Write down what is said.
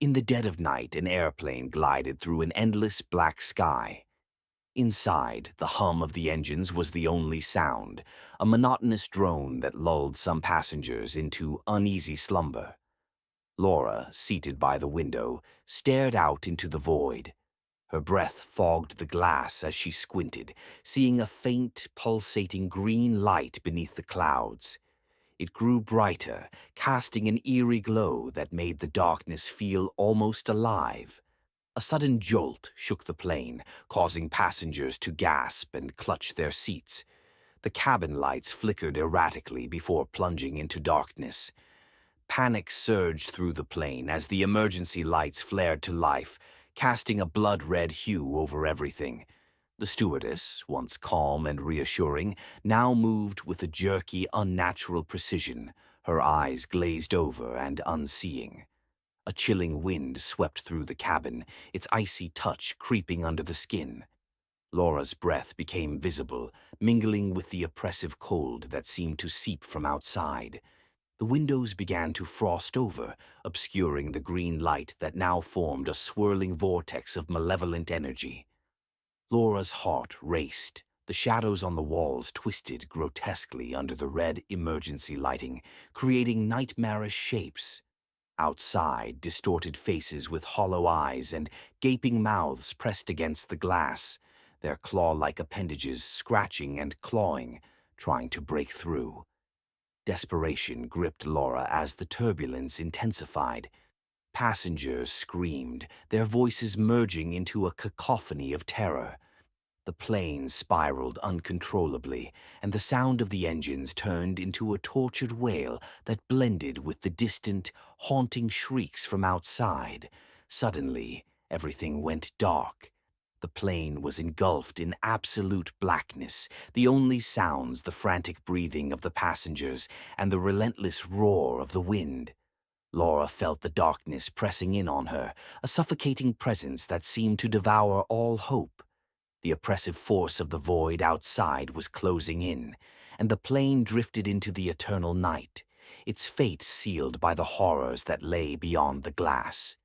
In the dead of night, an airplane glided through an endless black sky. Inside, the hum of the engines was the only sound, a monotonous drone that lulled some passengers into uneasy slumber. Laura, seated by the window, stared out into the void. Her breath fogged the glass as she squinted, seeing a faint, pulsating green light beneath the clouds. It grew brighter, casting an eerie glow that made the darkness feel almost alive. A sudden jolt shook the plane, causing passengers to gasp and clutch their seats. The cabin lights flickered erratically before plunging into darkness. Panic surged through the plane as the emergency lights flared to life, casting a blood-red hue over everything. The stewardess, once calm and reassuring, now moved with a jerky, unnatural precision, her eyes glazed over and unseeing. A chilling wind swept through the cabin, its icy touch creeping under the skin. Laura's breath became visible, mingling with the oppressive cold that seemed to seep from outside. The windows began to frost over, obscuring the green light that now formed a swirling vortex of malevolent energy. Laura's heart raced. The shadows on the walls twisted grotesquely under the red emergency lighting, creating nightmarish shapes. Outside, distorted faces with hollow eyes and gaping mouths pressed against the glass, their claw-like appendages scratching and clawing, trying to break through. Desperation gripped Laura as the turbulence intensified. Passengers screamed, their voices merging into a cacophony of terror. The plane spiraled uncontrollably, and the sound of the engines turned into a tortured wail that blended with the distant, haunting shrieks from outside. Suddenly, everything went dark. The plane was engulfed in absolute blackness, the only sounds the frantic breathing of the passengers and the relentless roar of the wind. Laura felt the darkness pressing in on her, a suffocating presence that seemed to devour all hope. The oppressive force of the void outside was closing in, and the plane drifted into the eternal night, its fate sealed by the horrors that lay beyond the glass.